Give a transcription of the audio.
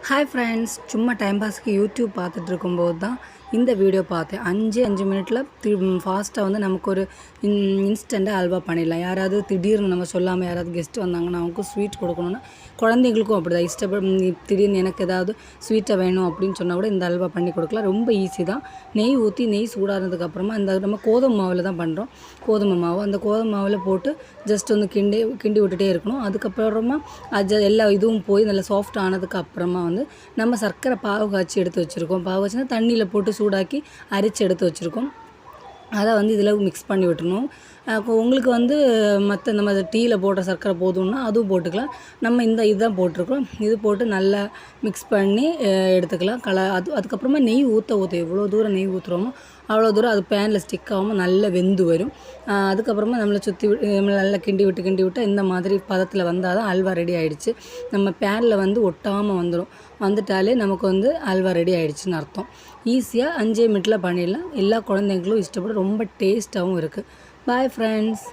Hi friends, சும்மா time பாஸ்க்கு YouTube பார்த்துட்டு இருக்கும்போது தான் இந்த வீடியோ பார்த்தேன். 5 மினிட்டில் ஃபாஸ்ட்டாக வந்து நமக்கு ஒரு இன்ஸ்டண்ட்டாக அல்வா பண்ணிடலாம். யாராவது திடீர்னு நம்ம சொல்லாமல் யாராவது கெஸ்ட்டு வந்தாங்கன்னா அவங்களுக்கு ஸ்வீட் கொடுக்கணுன்னா, குழந்தைங்களுக்கும் அப்படி தான் திடீர்னு எனக்கு ஏதாவது ஸ்வீட்டை வேணும் அப்படின்னு சொன்னால் கூட இந்த அல்வா பண்ணி கொடுக்கலாம். ரொம்ப ஈஸி தான். நெய் ஊற்றி நெய் சூடானதுக்கப்புறமா இந்த நம்ம கோதுமை மாவில் தான் பண்ணுறோம். கோதுமை மாவு அந்த கோதுமை மாவில் போட்டு ஜஸ்ட் வந்து கிண்டி விட்டுட்டே இருக்கணும். அதுக்கப்புறமா எல்லா இதுவும் போய் நல்லா சாஃப்ட் ஆனதுக்கு அப்புறமா வந்து நம்ம சர்க்கரை பாகு காய்ச்சி எடுத்து வச்சுருக்கோம். பாகு காய்ச்சினா தண்ணியில் போட்டு சூடாக்கி அரிச்சு எடுத்து வச்சுருக்கோம். அதை வந்து இதில் மிக்ஸ் பண்ணி விட்டுணும். இப்போ உங்களுக்கு வந்து மற்ற நம்ம டீயில் போடுற சர்க்கரை போதும்னா அதுவும் போட்டுக்கலாம். நம்ம இதுதான் போட்டிருக்கோம். இது போட்டு நல்லா மிக்ஸ் பண்ணி எடுத்துக்கலாம். அதுக்கப்புறமா நெய் ஊற்ற எவ்வளோ தூரம் நெய் ஊற்றுறோமோ அவ்வளோ தூரம் அது பேனில் ஸ்டிக் ஆகாமல் நல்லா வெந்து வரும். அதுக்கப்புறமா நம்மளை சுற்றி நல்லா கிண்டி விட்டு இந்த மாதிரி பதத்தில் வந்தால் தான் அல்வா ரெடி ஆகிடுச்சு. நம்ம பேனில் வந்து ஒட்டாமல் வந்துட்டாலே நமக்கு வந்து அல்வா ரெடி ஆகிடுச்சின்னு அர்த்தம். ஈஸியாக 5 மினிட்டில் பண்ணிடலாம். எல்லா குழந்தைங்களும் இஷ்டப்பட்டு ரொம்ப டேஸ்ட்டாகவும் இருக்குது. Bye friends.